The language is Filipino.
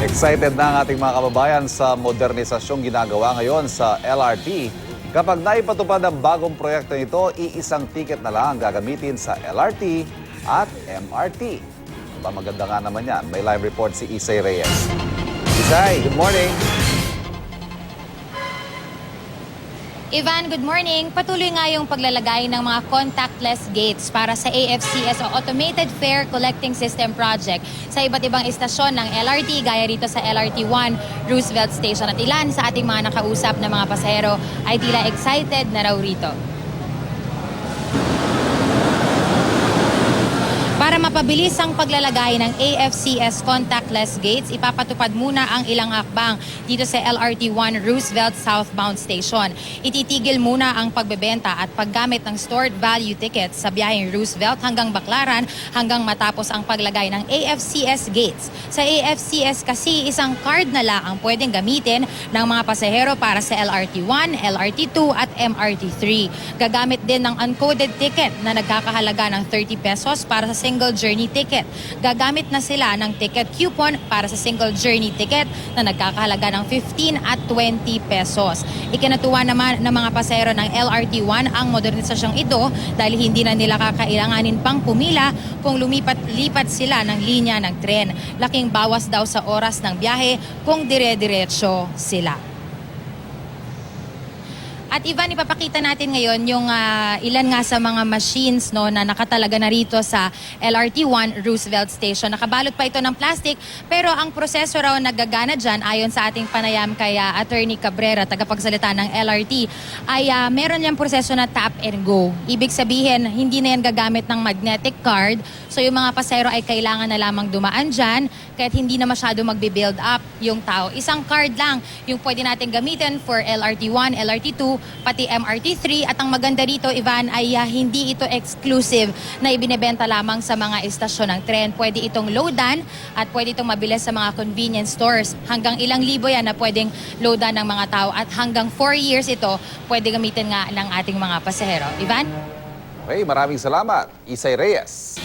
Excited na ang ating mga kababayan sa modernisasyong ginagawa ngayon sa LRT. Kapag naipatupad ang bagong proyekto nito, iisang ticket na lang gagamitin sa LRT at MRT. Maganda nga naman yan. May live report si Isay Reyes. Isay, good morning! Ivan, good morning. Patuloy nga yung paglalagay ng mga contactless gates para sa AFCS o Automated Fare Collecting System Project sa iba't ibang istasyon ng LRT gaya rito sa LRT1 Roosevelt Station. At ilan sa ating mga nakausap na mga pasahero ay tila excited na raw rito. Para mapabilis ang paglalagay ng AFCS contactless gates, ipapatupad muna ang ilang hakbang dito sa LRT1 Roosevelt Southbound Station. Ititigil muna ang pagbebenta at paggamit ng stored value tickets sa biyaheng Roosevelt hanggang Baclaran hanggang matapos ang paglagay ng AFCS gates. Sa AFCS kasi isang card na lang ang pwedeng gamitin ng mga pasahero para sa LRT1, LRT2 at MRT3. Gagamit din ng uncoded ticket na nagkakahalaga ng 30 pesos para sa single journey ticket. Gagamit na sila ng ticket coupon para sa single journey ticket na nagkakahalaga ng 15 at 20 pesos. Ikinatuwa naman ng mga pasahero ng LRT1 ang modernisasyong ito dahil hindi na nila kakailanganin pang pumila kung lumipat-lipat sila ng linya ng tren. Laking bawas daw sa oras ng biyahe kung dire-diretso sila. At Ivan, ipapakita natin ngayon yung ilan nga sa mga machines no, na nakatalaga na rito sa LRT1 Roosevelt Station. Nakabalot pa ito ng plastic pero ang proseso raw nagagana dyan ayon sa ating panayam kay Attorney Cabrera, tagapagsalita ng LRT, ay meron niyang proseso na tap and go. Ibig sabihin, hindi na yan gagamit ng magnetic card. So yung mga pasahero ay kailangan na lamang dumaan dyan kahit hindi na masyado magbe-build up yung tao. Isang card lang yung pwede natin gamitin for LRT1, LRT2, pati MRT3 at ang maganda rito, Ivan, ay hindi ito exclusive na ibinebenta lamang sa mga istasyon ng tren. Pwede itong loadan at pwede itong mabili sa mga convenience stores. Hanggang ilang libo yan na pwedeng loadan ng mga tao at hanggang 4 years ito pwede gamitin nga ng ating mga pasahero. Ivan? Okay, maraming salamat, Isay Reyes.